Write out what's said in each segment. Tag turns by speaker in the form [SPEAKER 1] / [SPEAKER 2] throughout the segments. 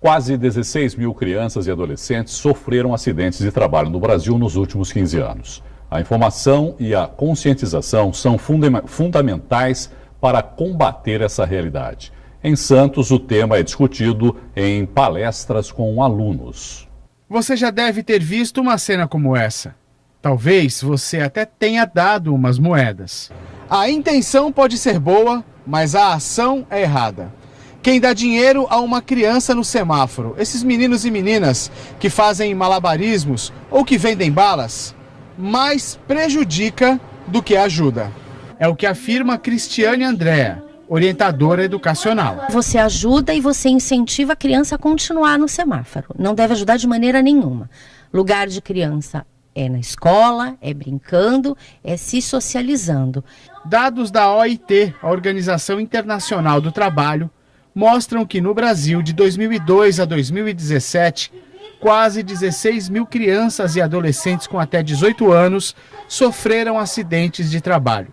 [SPEAKER 1] Quase 16 mil crianças e adolescentes sofreram acidentes de trabalho no Brasil nos últimos 15 anos. A informação e a conscientização são fundamentais para combater essa realidade. Em Santos, o tema é discutido em palestras com alunos.
[SPEAKER 2] Você já deve ter visto uma cena como essa. Talvez você até tenha dado umas moedas. A intenção pode ser boa, mas a ação é errada. Quem dá dinheiro a uma criança no semáforo, esses meninos e meninas que fazem malabarismos ou que vendem balas, mais prejudica do que ajuda. É o que afirma Cristiane Andréa, orientadora educacional.
[SPEAKER 3] Você ajuda e você incentiva a criança a continuar no semáforo. Não deve ajudar de maneira nenhuma. Lugar de criança é na escola, é brincando, é se socializando.
[SPEAKER 2] Dados da OIT, a Organização Internacional do Trabalho, mostram que no Brasil, de 2002 a 2017, quase 16 mil crianças e adolescentes com até 18 anos sofreram acidentes de trabalho.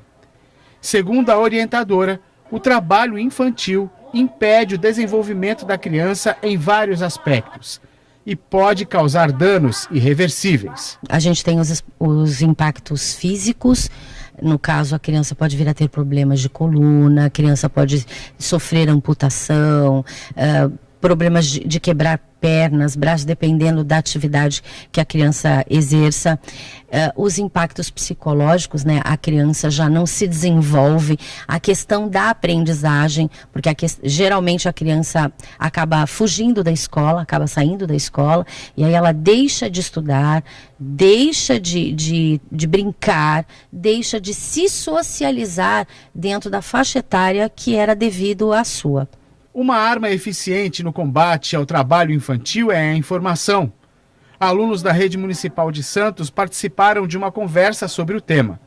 [SPEAKER 2] Segundo a orientadora, o trabalho infantil impede o desenvolvimento da criança em vários aspectos e pode causar danos irreversíveis.
[SPEAKER 3] A gente tem os impactos físicos. No caso, a criança pode vir a ter problemas de coluna, a criança pode sofrer amputação, problemas de quebrar pernas, braços, dependendo da atividade que a criança exerça. Os impactos psicológicos, né? A criança já não se desenvolve. A questão da aprendizagem, porque geralmente a criança acaba fugindo da escola, acaba saindo da escola, e aí ela deixa de estudar, deixa de brincar, deixa de se socializar dentro da faixa etária que era devido à sua.
[SPEAKER 2] Uma arma eficiente no combate ao trabalho infantil é a informação. Alunos da Rede Municipal de Santos participaram de uma conversa sobre o tema.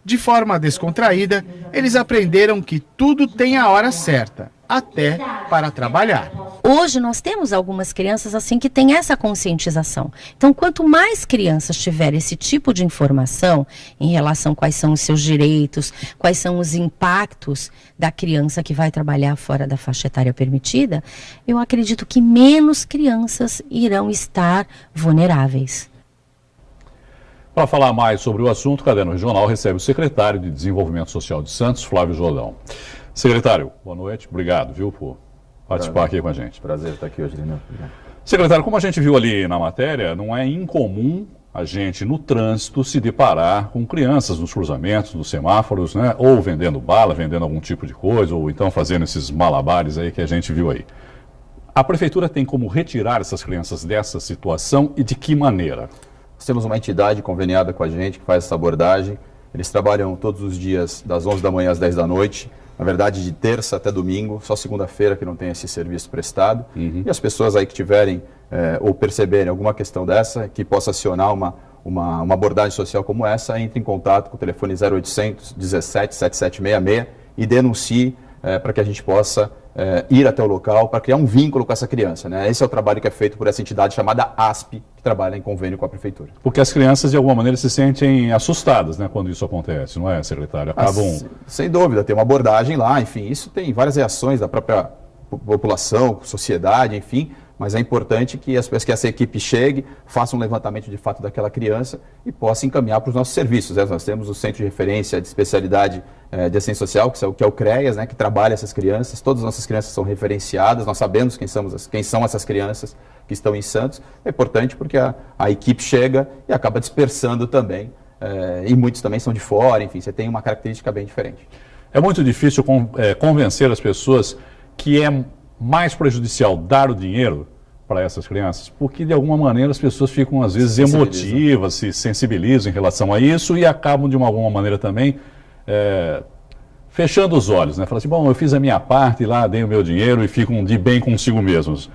[SPEAKER 2] De forma descontraída, eles aprenderam que tudo tem a hora certa, até para trabalhar.
[SPEAKER 3] Hoje nós temos algumas crianças assim que têm essa conscientização. Então, quanto mais crianças tiverem esse tipo de informação em relação a quais são os seus direitos, quais são os impactos da criança que vai trabalhar fora da faixa etária permitida, eu acredito que menos crianças irão estar vulneráveis.
[SPEAKER 1] Para falar mais sobre o assunto, o Caderno Regional recebe o secretário de Desenvolvimento Social de Santos, Flávio Jordão. Secretário, boa noite. Obrigado, viu, por participar aqui com a gente.
[SPEAKER 4] Prazer estar aqui hoje, Lino.
[SPEAKER 1] Secretário, como a gente viu ali na matéria, não é incomum a gente, no trânsito, se deparar com crianças nos cruzamentos, nos semáforos, né? Ou vendendo bala, vendendo algum tipo de coisa, ou então fazendo esses malabares aí que a gente viu aí. A Prefeitura tem como retirar essas crianças dessa situação e de que maneira?
[SPEAKER 4] Nós temos uma entidade conveniada com a gente que faz essa abordagem. Eles trabalham todos os dias, das 11 da manhã às 10 da noite. Na verdade, de terça até domingo, só segunda-feira que não tem esse serviço prestado. E as pessoas aí que tiverem ou perceberem alguma questão dessa, que possa acionar uma abordagem social como essa, entre em contato com o telefone 0800 17 7766 e denuncie para que a gente possa ir até o local para criar um vínculo com essa criança, né? Esse é o trabalho que é feito por essa entidade chamada ASP, que trabalha em convênio com a Prefeitura.
[SPEAKER 1] Porque as crianças, de alguma maneira, se sentem assustadas, né, quando isso acontece, não é, secretário? Acabam...
[SPEAKER 4] Sem dúvida, tem uma abordagem lá, enfim, isso tem várias reações da própria população, sociedade, enfim, mas é importante que essa equipe chegue, faça um levantamento de fato daquela criança e possa encaminhar para os nossos serviços. Nós temos o Centro de Referência de Especialidade de Assistência Social, que é o CREAS, né, que trabalha essas crianças. Todas as nossas crianças são referenciadas, nós sabemos quem são essas crianças que estão em Santos. É importante porque a equipe chega e acaba dispersando também, e muitos também são de fora, enfim, você tem uma característica bem diferente.
[SPEAKER 1] É muito difícil convencer as pessoas que é mais prejudicial dar o dinheiro para essas crianças, porque de alguma maneira as pessoas ficam às vezes emotivas, se sensibilizam em relação a isso e acabam de alguma maneira também fechando os olhos, né? Falam assim, bom, eu fiz a minha parte lá, dei o meu dinheiro e ficam de bem consigo mesmos.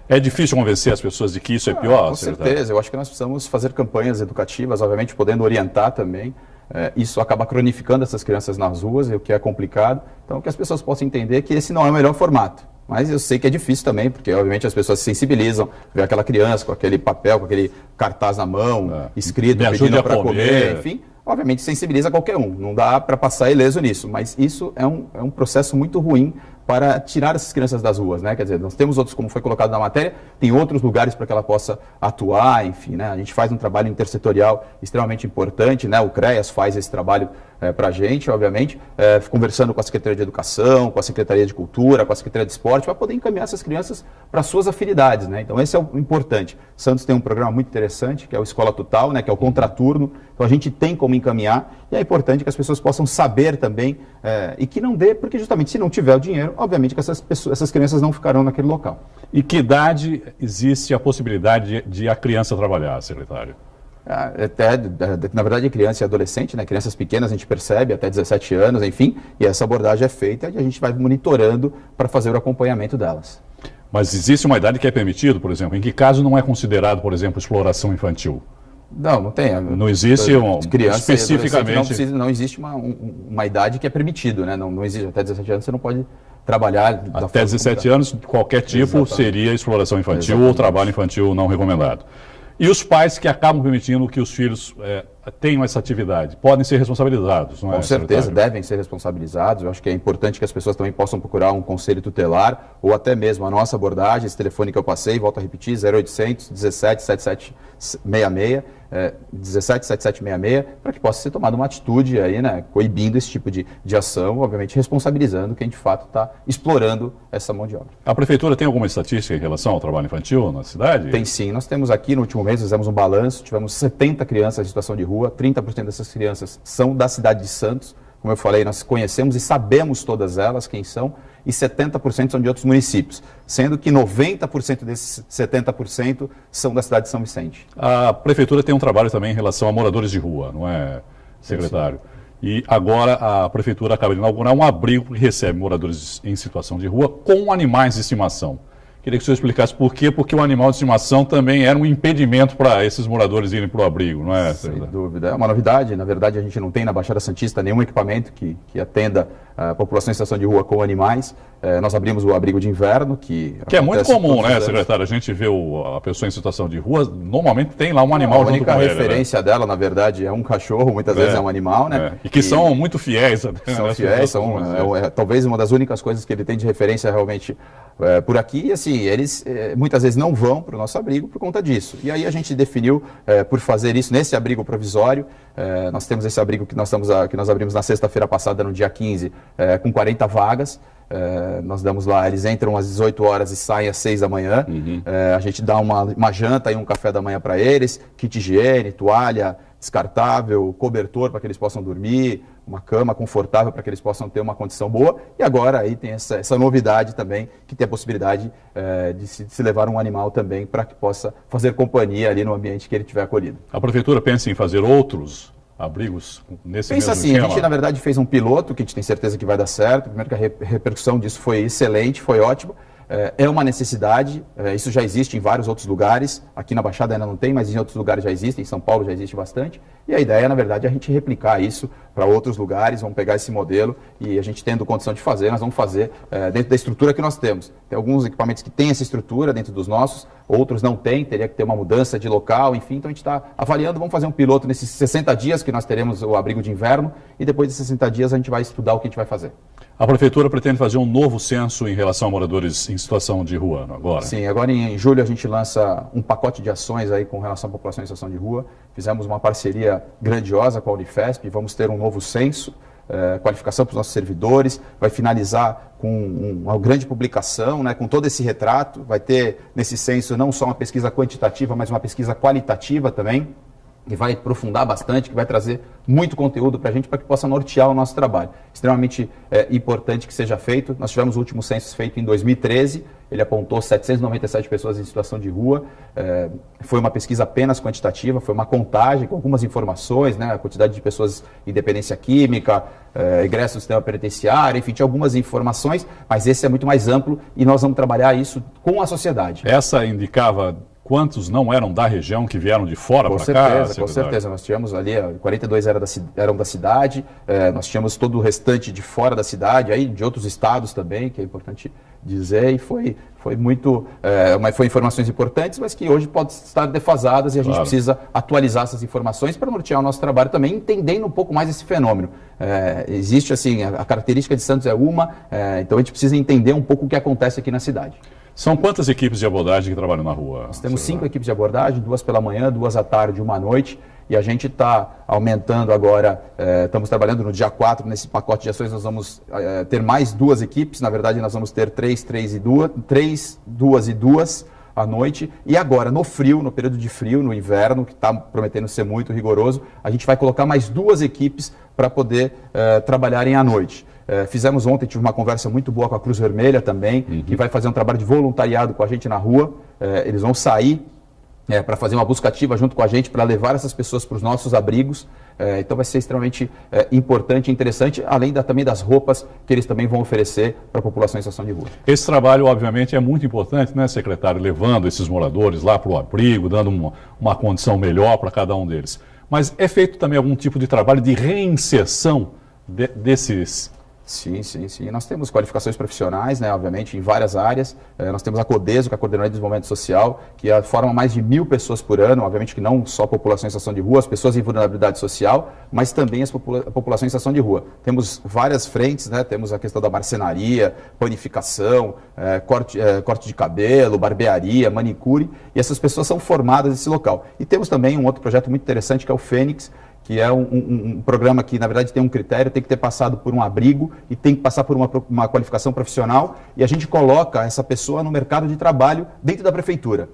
[SPEAKER 1] É difícil convencer as pessoas de que isso é pior?
[SPEAKER 4] Com certeza, eu acho que nós precisamos fazer campanhas educativas, obviamente podendo orientar também. Isso acaba cronificando essas crianças nas ruas, o que é complicado. Então, que as pessoas possam entender que esse não é o melhor formato. Mas eu sei que é difícil também, porque obviamente as pessoas se sensibilizam, vê aquela criança com aquele papel, com aquele cartaz na mão, escrito, pedindo para comer, enfim, obviamente sensibiliza qualquer um, não dá para passar ileso nisso, mas isso é um processo muito ruim para tirar essas crianças das ruas, né? Quer dizer, nós temos outros, como foi colocado na matéria, tem outros lugares para que ela possa atuar, enfim, né? A gente faz um trabalho intersetorial extremamente importante, né? O CREAS faz esse trabalho para a gente, obviamente, conversando com a Secretaria de Educação, com a Secretaria de Cultura, com a Secretaria de Esporte, para poder encaminhar essas crianças para suas afinidades, né? Então, esse é o importante. Santos tem um programa muito interessante, que é o Escola Total, né? Que é o contraturno. Então, a gente tem como encaminhar e é importante que as pessoas possam saber também e que não dê, porque justamente se não tiver o dinheiro, obviamente que essas crianças não ficarão naquele local.
[SPEAKER 1] E que idade existe a possibilidade de a criança trabalhar, secretário?
[SPEAKER 4] Na verdade, criança e adolescente, né? Crianças pequenas a gente percebe, até 17 anos, enfim, e essa abordagem é feita e a gente vai monitorando para fazer o acompanhamento delas.
[SPEAKER 1] Mas existe uma idade que é permitido, por exemplo, em que caso não é considerado, por exemplo, exploração infantil?
[SPEAKER 4] Não tem.
[SPEAKER 1] Não existe
[SPEAKER 4] criança
[SPEAKER 1] especificamente.
[SPEAKER 4] Não existe uma idade que é permitido, né? Não existe, até 17 anos você não pode trabalhar.
[SPEAKER 1] Até 17 anos, qualquer tipo seria exploração infantil ou trabalho infantil não recomendado. E os pais que acabam permitindo que os filhos tenham essa atividade, podem ser responsabilizados, não é?
[SPEAKER 4] Com certeza, devem ser responsabilizados. Eu acho que é importante que as pessoas também possam procurar um conselho tutelar ou até mesmo a nossa abordagem, esse telefone que eu passei, volto a repetir, 0800 17 7766, 17 7766, para que possa ser tomada uma atitude aí, né, coibindo esse tipo de ação, obviamente responsabilizando quem de fato está explorando essa mão de obra.
[SPEAKER 1] A Prefeitura tem alguma estatística em relação ao trabalho infantil na cidade?
[SPEAKER 4] Tem sim. Nós temos aqui, no último mês, fizemos um balanço, tivemos 70 crianças em situação de rua, 30% dessas crianças são da cidade de Santos. Como eu falei, nós conhecemos e sabemos todas elas quem são, e 70% são de outros municípios, sendo que 90% desses 70% são da cidade de São Vicente.
[SPEAKER 1] A Prefeitura tem um trabalho também em relação a moradores de rua, não é, secretário? E agora a Prefeitura acaba de inaugurar um abrigo que recebe moradores em situação de rua com animais de estimação. Queria que o senhor explicasse por quê, porque o animal de estimação também era um impedimento para esses moradores irem para o abrigo, não é?
[SPEAKER 4] Sem dúvida, é uma novidade. Na verdade, a gente não tem na Baixada Santista nenhum equipamento que atenda a população em situação de rua com animais. Nós abrimos o abrigo de inverno, que
[SPEAKER 1] é muito comum, né, secretário? A gente vê a pessoa em situação de rua, normalmente tem lá um animal junto com ele. A única
[SPEAKER 4] referência dela, na verdade, é um cachorro, muitas vezes é um animal, né?
[SPEAKER 1] E que são muito fiéis.
[SPEAKER 4] São fiéis, talvez uma das únicas coisas que ele tem de referência realmente por aqui. E assim, eles muitas vezes não vão para o nosso abrigo por conta disso. E aí a gente definiu por fazer isso nesse abrigo provisório. Nós temos esse abrigo que nós abrimos na sexta-feira passada, no dia 15, com 40 vagas. Nós damos lá, eles entram às 18 horas e saem às 6 da manhã. A gente dá uma janta e um café da manhã para eles, kit higiene, toalha descartável, cobertor para que eles possam dormir, uma cama confortável para que eles possam ter uma condição boa. E agora aí tem essa novidade também, que tem a possibilidade de se levar um animal também para que possa fazer companhia ali no ambiente que ele tiver acolhido.
[SPEAKER 1] A Prefeitura pensa em fazer outros abrigos nesse mesmo
[SPEAKER 4] assim,
[SPEAKER 1] esquema?
[SPEAKER 4] A gente na verdade fez um piloto que a gente tem certeza que vai dar certo. Primeiro que a repercussão disso foi excelente, foi ótimo. É uma necessidade, isso já existe em vários outros lugares, aqui na Baixada ainda não tem, mas em outros lugares já existe, em São Paulo já existe bastante, e a ideia, na verdade, é a gente replicar isso para outros lugares, vamos pegar esse modelo e a gente tendo condição de fazer, nós vamos fazer dentro da estrutura que nós temos. Tem alguns equipamentos que têm essa estrutura dentro dos nossos, outros não têm, teria que ter uma mudança de local, enfim, então a gente está avaliando, vamos fazer um piloto nesses 60 dias que nós teremos o abrigo de inverno e depois de 60 dias a gente vai estudar o que a gente vai fazer.
[SPEAKER 1] A Prefeitura pretende fazer um novo censo em relação a moradores em situação de rua agora?
[SPEAKER 4] Sim, agora em julho a gente lança um pacote de ações aí com relação à população em situação de rua. Fizemos uma parceria grandiosa com a Unifesp, vamos ter um novo censo, qualificação para os nossos servidores, vai finalizar com uma grande publicação, né, com todo esse retrato. Vai ter nesse censo não só uma pesquisa quantitativa, mas uma pesquisa qualitativa também, que vai aprofundar bastante, que vai trazer muito conteúdo para a gente, para que possa nortear o nosso trabalho. Extremamente importante que seja feito. Nós tivemos o último censo feito em 2013, ele apontou 797 pessoas em situação de rua. Foi uma pesquisa apenas quantitativa, foi uma contagem com algumas informações, né, a quantidade de pessoas em dependência química, egresso do sistema penitenciário, enfim, tinha algumas informações, mas esse é muito mais amplo e nós vamos trabalhar isso com a sociedade.
[SPEAKER 1] Essa indicava quantos não eram da região, que vieram de fora para cá?
[SPEAKER 4] Com certeza. Nós tínhamos ali, 42 eram da cidade, nós tínhamos todo o restante de fora da cidade, aí de outros estados também, que é importante dizer, e foi muito, foi informações importantes, mas que hoje podem estar defasadas e a gente precisa atualizar essas informações para nortear o nosso trabalho também, entendendo um pouco mais esse fenômeno. Existe assim, a característica de Santos é uma, então a gente precisa entender um pouco o que acontece aqui na cidade.
[SPEAKER 1] São quantas equipes de abordagem que trabalham na rua?
[SPEAKER 4] Nós temos 5 equipes de abordagem, 2 pela manhã, 2 à tarde, 1 à noite. E a gente está aumentando agora, estamos trabalhando no dia 4, nesse pacote de ações nós vamos ter mais 2 equipes. Na verdade, nós vamos ter 3, 2 e 2 à noite. E agora, no frio, no período de frio, no inverno, que está prometendo ser muito rigoroso, a gente vai colocar mais 2 equipes para poder trabalharem à noite. Fizemos ontem, tive uma conversa muito boa com a Cruz Vermelha também, que vai fazer um trabalho de voluntariado com a gente na rua. Eles vão sair para fazer uma busca ativa junto com a gente, para levar essas pessoas para os nossos abrigos. Então vai ser extremamente importante e interessante, além também das roupas que eles também vão oferecer para a população em situação de rua.
[SPEAKER 1] Esse trabalho, obviamente, é muito importante, né, secretário? Levando esses moradores lá para o abrigo, dando uma condição melhor para cada um deles. Mas é feito também algum tipo de trabalho de reinserção desses...
[SPEAKER 4] Sim. Nós temos qualificações profissionais, né, obviamente, em várias áreas. Nós temos a CODESO, que é a Coordenadoria de Desenvolvimento Social, que forma mais de 1.000 pessoas por ano, obviamente que não só a população em situação de rua, as pessoas em vulnerabilidade social, mas também a população em situação de rua. Temos várias frentes, né, temos a questão da marcenaria, panificação, corte de cabelo, barbearia, manicure, e essas pessoas são formadas nesse local. E temos também um outro projeto muito interessante, que é o Fênix, que é um programa que, na verdade, tem um critério, tem que ter passado por um abrigo e tem que passar por uma qualificação profissional, e a gente coloca essa pessoa no mercado de trabalho dentro da prefeitura.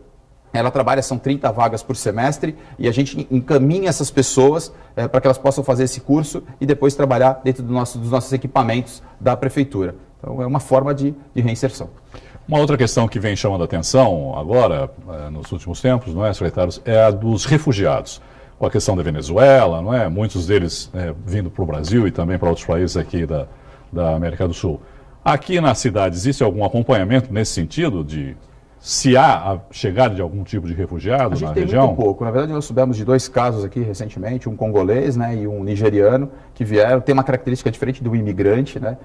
[SPEAKER 4] Ela trabalha, são 30 vagas por semestre, e a gente encaminha essas pessoas para que elas possam fazer esse curso e depois trabalhar dentro dos nossos equipamentos da prefeitura. Então, é uma forma de reinserção.
[SPEAKER 1] Uma outra questão que vem chamando a atenção agora, nos últimos tempos, não é, secretários, é a dos refugiados. Com a questão da Venezuela, não é? Muitos deles vindo para o Brasil e também para outros países aqui da América do Sul. Aqui na cidade, existe algum acompanhamento nesse sentido de se há a chegada de algum tipo de refugiado na região?
[SPEAKER 4] A gente tem muito pouco. Na verdade, nós soubemos de 2 casos aqui recentemente, um congolês, né, e um nigeriano, que vieram. Tem uma característica diferente do imigrante, né?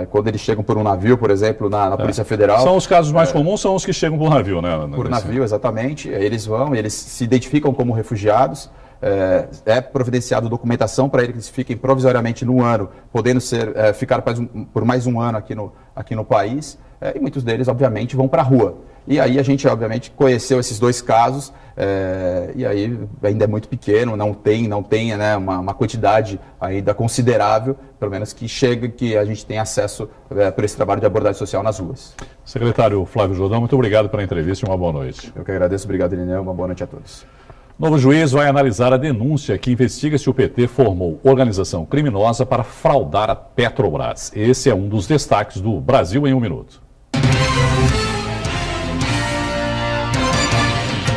[SPEAKER 4] Quando eles chegam por um navio, por exemplo, na Polícia Federal.
[SPEAKER 1] São os casos mais comuns, são os que chegam por navio, né?
[SPEAKER 4] Por navio, exatamente. Eles se identificam como refugiados. É providenciado documentação para eles que eles fiquem provisoriamente no ano, podendo ficar por mais um ano aqui no país, e muitos deles, obviamente, vão para a rua. E aí a gente, obviamente, conheceu esses 2 casos, e aí ainda é muito pequeno, não tem né, uma quantidade ainda considerável, pelo menos que a gente tem acesso por esse trabalho de abordagem social nas ruas.
[SPEAKER 1] Secretário Flávio Jordão, muito obrigado pela entrevista e uma boa noite.
[SPEAKER 4] Eu que agradeço, obrigado, Irineu, uma boa noite a todos.
[SPEAKER 1] Novo juiz vai analisar a denúncia que investiga se o PT formou organização criminosa para fraudar a Petrobras. Esse é um dos destaques do Brasil em 1 Minuto.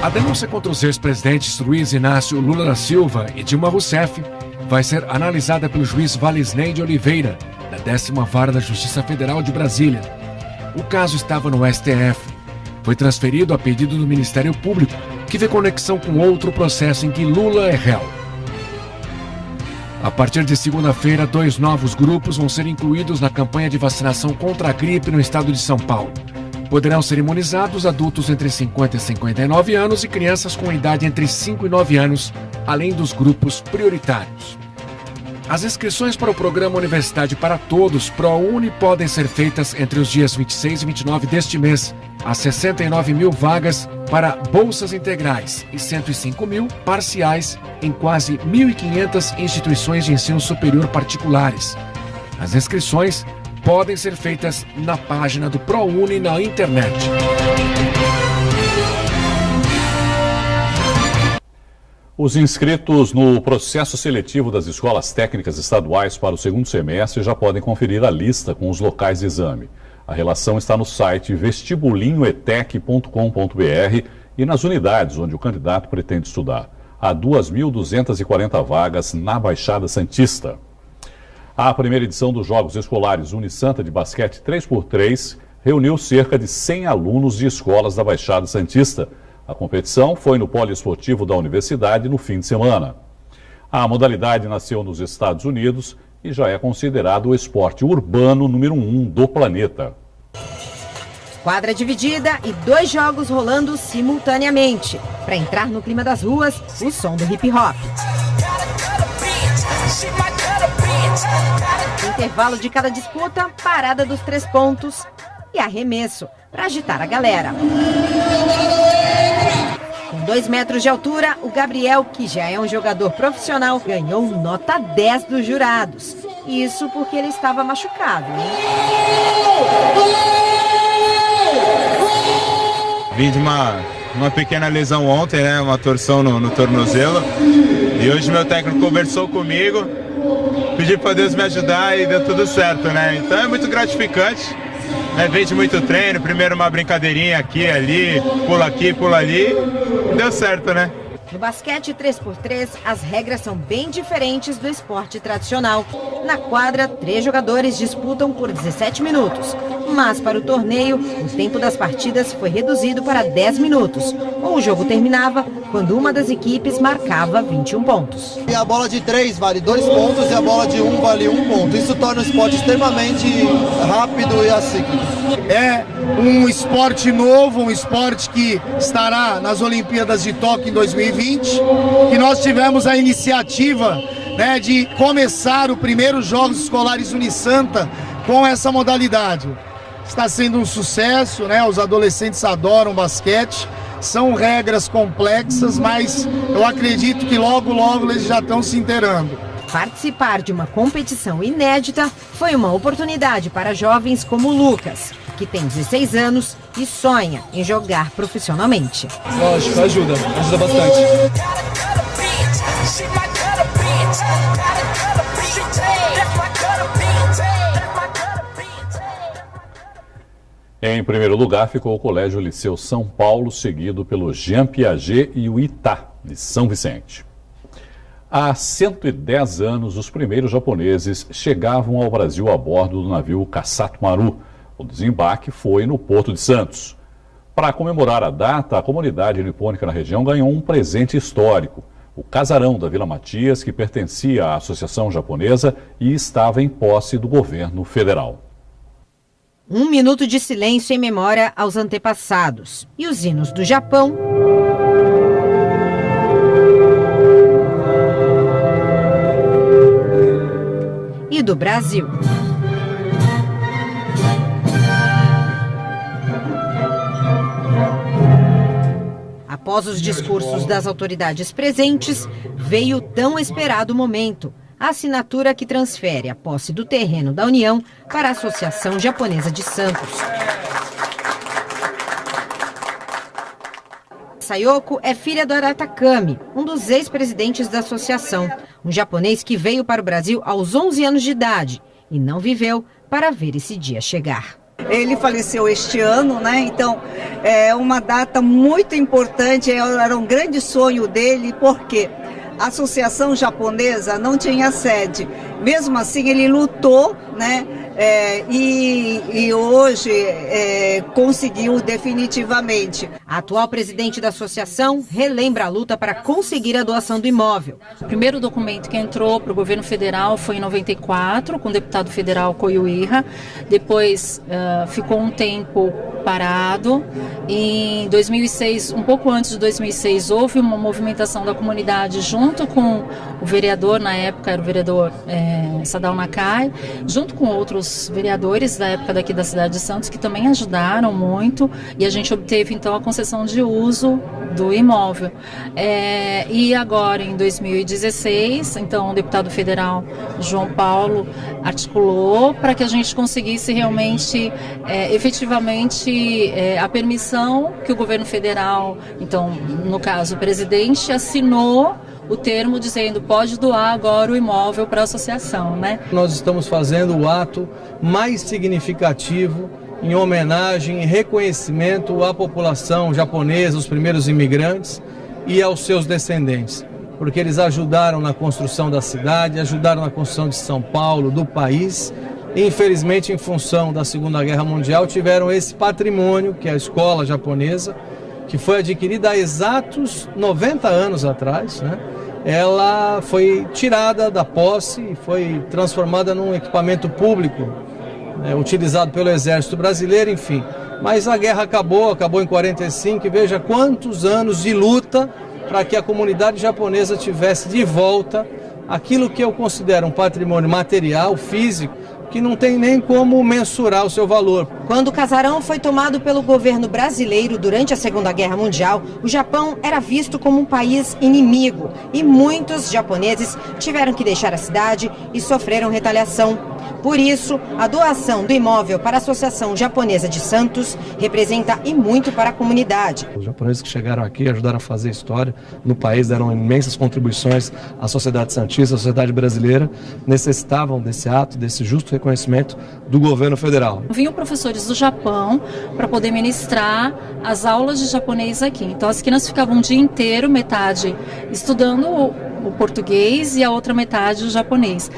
[SPEAKER 5] A denúncia contra os ex-presidentes Luiz Inácio Lula da Silva e Dilma Rousseff vai ser analisada pelo juiz Valisney de Oliveira, da 10ª Vara da Justiça Federal de Brasília. O caso estava no STF. Foi transferido a pedido do Ministério Público, que vê conexão com outro processo em que Lula é réu. A partir de segunda-feira, 2 novos grupos vão ser incluídos na campanha de vacinação contra a gripe no estado de São Paulo. Poderão ser imunizados adultos entre 50 e 59 anos e crianças com idade entre 5 e 9 anos, além dos grupos prioritários. As inscrições para o programa Universidade para Todos, ProUni, podem ser feitas entre os dias 26 e 29 deste mês. Há 69 mil vagas para bolsas integrais e 105 mil parciais em quase 1.500 instituições de ensino superior particulares. As inscrições podem ser feitas na página do ProUni na internet.
[SPEAKER 1] Os inscritos no processo seletivo das escolas técnicas estaduais para o 2º semestre já podem conferir a lista com os locais de exame. A relação está no site vestibulinhoetec.com.br e nas unidades onde o candidato pretende estudar. Há 2.240 vagas na Baixada Santista. A primeira edição dos Jogos Escolares Unisanta de Basquete 3x3 reuniu cerca de 100 alunos de escolas da Baixada Santista. A competição foi no poliesportivo da universidade no fim de semana. A modalidade nasceu nos Estados Unidos e já é considerado o esporte urbano número 1 do planeta.
[SPEAKER 6] Quadra dividida e 2 jogos rolando simultaneamente. Para entrar no clima das ruas, o som do hip hop. Intervalo de cada disputa, parada dos 3 pontos e arremesso para agitar a galera. Com 2 metros de altura, o Gabriel, que já é um jogador profissional, ganhou nota 10 dos jurados. Isso porque ele estava machucado, hein?
[SPEAKER 7] Vim de uma pequena lesão ontem, né? Uma torção no tornozelo. E hoje meu técnico conversou comigo, pedi para Deus me ajudar e deu tudo certo, né? Então é muito gratificante. Vem de muito treino, primeiro uma brincadeirinha aqui, ali, pula ali, deu certo, né?
[SPEAKER 6] No basquete 3x3, as regras são bem diferentes do esporte tradicional. Na quadra, 3 jogadores disputam por 17 minutos. Mas para o torneio, o tempo das partidas foi reduzido para 10 minutos. O jogo terminava quando uma das equipes marcava 21 pontos.
[SPEAKER 8] E a bola de 3 vale 2 pontos e a bola de 1 vale 1 ponto. Isso torna o esporte extremamente rápido e acíclico.
[SPEAKER 2] É um esporte novo, um esporte que estará nas Olimpíadas de Tóquio em 2020, que nós tivemos a iniciativa, né, de começar o primeiro Jogos Escolares Unisanta com essa modalidade. Está sendo um sucesso, né? Os adolescentes adoram basquete, são regras complexas, mas eu acredito que logo eles já estão se inteirando.
[SPEAKER 6] Participar de uma competição inédita foi uma oportunidade para jovens como o Lucas, que tem 16 anos e sonha em jogar profissionalmente.
[SPEAKER 8] Lógico, ajuda bastante.
[SPEAKER 1] Em primeiro lugar ficou o Colégio Liceu São Paulo, seguido pelo Jean Piaget e o Itá, de São Vicente. Há 110 anos, os primeiros japoneses chegavam ao Brasil a bordo do navio Kassato Maru. O desembarque foi no Porto de Santos. Para comemorar a data, a comunidade nipônica na região ganhou um presente histórico. O casarão da Vila Matias, que pertencia à Associação Japonesa e estava em posse do governo federal.
[SPEAKER 6] 1 minuto de silêncio em memória aos antepassados. E os hinos do Japão e do Brasil. Após os discursos das autoridades presentes, veio o tão esperado momento. A assinatura que transfere a posse do terreno da União para a Associação Japonesa de Santos. Sayoko é filha do Aratacami, um dos ex-presidentes da associação, um japonês que veio para o Brasil aos 11 anos de idade e não viveu para ver esse dia chegar.
[SPEAKER 9] Ele faleceu este ano, né? Então é uma data muito importante, era um grande sonho dele, porque a Associação Japonesa não tinha sede. Mesmo assim, ele lutou, né? E hoje conseguiu definitivamente.
[SPEAKER 6] A atual presidente da associação relembra a luta para conseguir a doação do imóvel.
[SPEAKER 10] O primeiro documento que entrou para o governo federal foi em 94, com o deputado federal Koiuira. Depois ficou um tempo parado. Em 2006, um pouco antes de 2006, houve uma movimentação da comunidade junto com o vereador, na época era o vereador Sadao Nakai, junto com outros vereadores da época daqui da cidade de Santos, que também ajudaram muito, e a gente obteve então a concessão de uso do imóvel. E agora, em 2016, então o deputado federal João Paulo articulou para que a gente conseguisse realmente, efetivamente, a permissão que o governo federal, então, no caso, o presidente, assinou o termo dizendo pode doar agora o imóvel para a associação, né?
[SPEAKER 8] Nós estamos fazendo o ato mais significativo em homenagem e reconhecimento à população japonesa, os primeiros imigrantes e aos seus descendentes, porque eles ajudaram na construção da cidade, ajudaram na construção de São Paulo, do país. E, infelizmente, em função da Segunda Guerra Mundial, tiveram esse patrimônio, que é a escola japonesa, que foi adquirida há exatos 90 anos atrás, né? Ela foi tirada da posse e foi transformada num equipamento público utilizado pelo Exército Brasileiro, enfim. Mas a guerra acabou em 45, e veja quantos anos de luta para que a comunidade japonesa tivesse de volta aquilo que eu considero um patrimônio material, físico, que não tem nem como mensurar o seu valor.
[SPEAKER 6] Quando o casarão foi tomado pelo governo brasileiro durante a Segunda Guerra Mundial, o Japão era visto como um país inimigo e muitos japoneses tiveram que deixar a cidade e sofreram retaliação. Por isso, a doação do imóvel para a Associação Japonesa de Santos representa e muito para a comunidade.
[SPEAKER 8] Os japoneses que chegaram aqui ajudaram a fazer história no país, deram imensas contribuições à sociedade santista, à sociedade brasileira, necessitavam desse ato, desse justo reconhecimento do governo federal.
[SPEAKER 10] Vinham professores do Japão para poder ministrar as aulas de japonês aqui. Então as crianças ficavam um dia inteiro, metade estudando o português e a outra metade o japonês.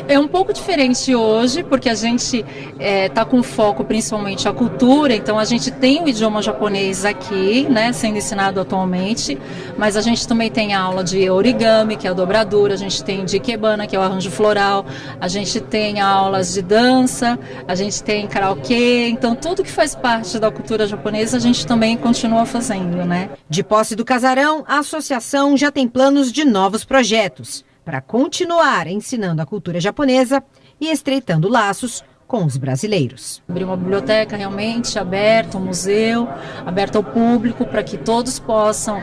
[SPEAKER 10] É um pouco diferente hoje, porque a gente está com foco principalmente a cultura, então a gente tem o idioma japonês aqui, né, sendo ensinado atualmente, mas a gente também tem aula de origami, que é a dobradura, a gente tem de ikebana, que é o arranjo floral, a gente tem aulas de dança, a gente tem karaokê, então tudo que faz parte da cultura japonesa a gente também continua fazendo, né?
[SPEAKER 6] De posse do casarão, a associação já tem planos de novos projetos para continuar ensinando a cultura japonesa e estreitando laços com os brasileiros.
[SPEAKER 10] Abrir uma biblioteca realmente aberta, um museu aberto ao público, para que todos possam,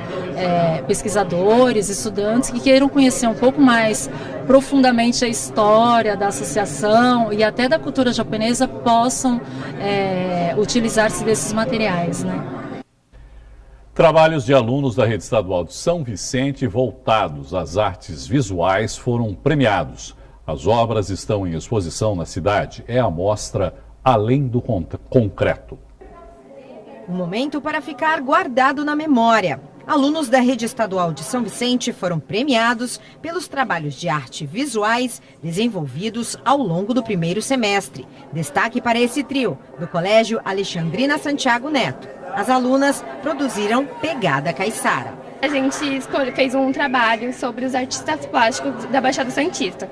[SPEAKER 10] pesquisadores, estudantes que queiram conhecer um pouco mais profundamente a história da associação e até da cultura japonesa, possam utilizar-se desses materiais, né?
[SPEAKER 1] Trabalhos de alunos da Rede Estadual de São Vicente voltados às artes visuais foram premiados. As obras estão em exposição na cidade. É a mostra Além do Concreto.
[SPEAKER 6] Um momento para ficar guardado na memória. Alunos da Rede Estadual de São Vicente foram premiados pelos trabalhos de arte visuais desenvolvidos ao longo do primeiro semestre. Destaque para esse trio, do Colégio Alexandrina Santiago Neto. As alunas produziram Pegada Caiçara.
[SPEAKER 11] A gente fez um trabalho sobre os artistas plásticos da Baixada Santista.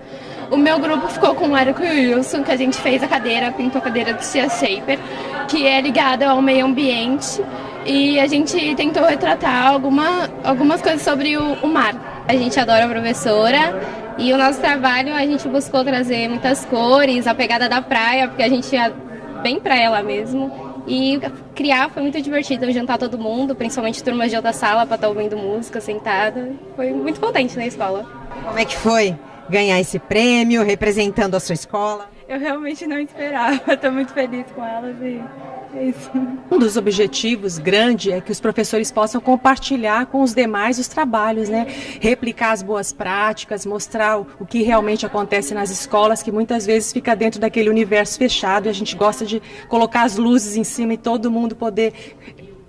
[SPEAKER 11] O meu grupo ficou com o Érico e o Wilson, que a gente fez a cadeira, pintou a cadeira do Cia Shaper, que é ligada ao meio ambiente. E a gente tentou retratar algumas coisas sobre o mar. A gente adora a professora e o nosso trabalho a gente buscou trazer muitas cores, a pegada da praia, porque a gente ia bem pra ela mesmo. E criar foi muito divertido, juntar todo mundo, principalmente turmas de outra sala, para estar ouvindo música, sentada. Foi muito potente na escola.
[SPEAKER 6] Como é que foi ganhar esse prêmio, representando a sua escola?
[SPEAKER 11] Eu realmente não esperava, estou muito feliz com elas e é isso.
[SPEAKER 12] Um dos objetivos grandes é que os professores possam compartilhar com os demais os trabalhos, né? Replicar as boas práticas, mostrar o que realmente acontece nas escolas, que muitas vezes fica dentro daquele universo fechado e a gente gosta de colocar as luzes em cima e todo mundo poder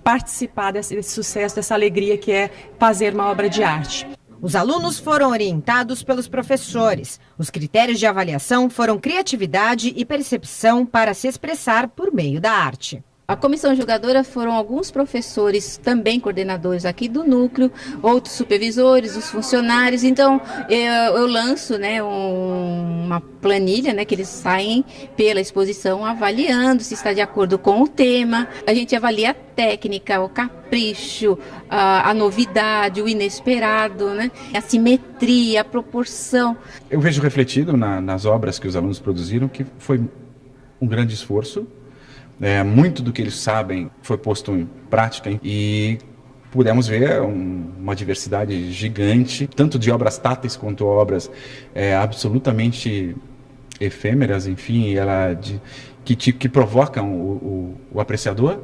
[SPEAKER 12] participar desse sucesso, dessa alegria que é fazer uma obra de arte.
[SPEAKER 6] Os alunos foram orientados pelos professores. Os critérios de avaliação foram criatividade e percepção para se expressar por meio da arte.
[SPEAKER 13] A comissão julgadora foram alguns professores, também coordenadores aqui do núcleo, outros supervisores, os funcionários. Então, eu lanço, né, uma planilha, né, que eles saem pela exposição avaliando se está de acordo com o tema. A gente avalia a técnica, o capricho, a novidade, o inesperado, né, a simetria, a proporção.
[SPEAKER 14] Eu vejo refletido nas obras que os alunos produziram que foi um grande esforço. Muito do que eles sabem foi posto em prática e pudemos ver uma diversidade gigante, tanto de obras táteis quanto obras absolutamente efêmeras, enfim, que provocam o apreciador,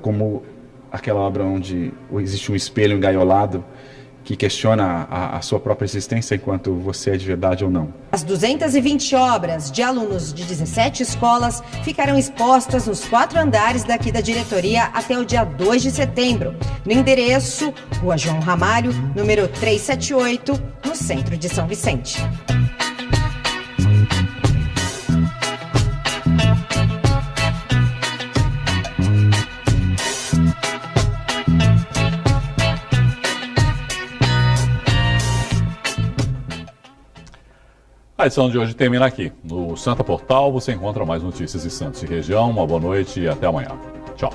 [SPEAKER 14] como aquela obra onde existe um espelho engaiolado que questiona a sua própria existência enquanto você é de verdade ou não.
[SPEAKER 6] As 220 obras de alunos de 17 escolas ficarão expostas nos 4 andares daqui da diretoria até o dia 2 de setembro, no endereço Rua João Ramalho, número 378, no centro de São Vicente.
[SPEAKER 1] A edição de hoje termina aqui. No Santa Portal você encontra mais notícias de Santos e região. Uma boa noite e até amanhã. Tchau.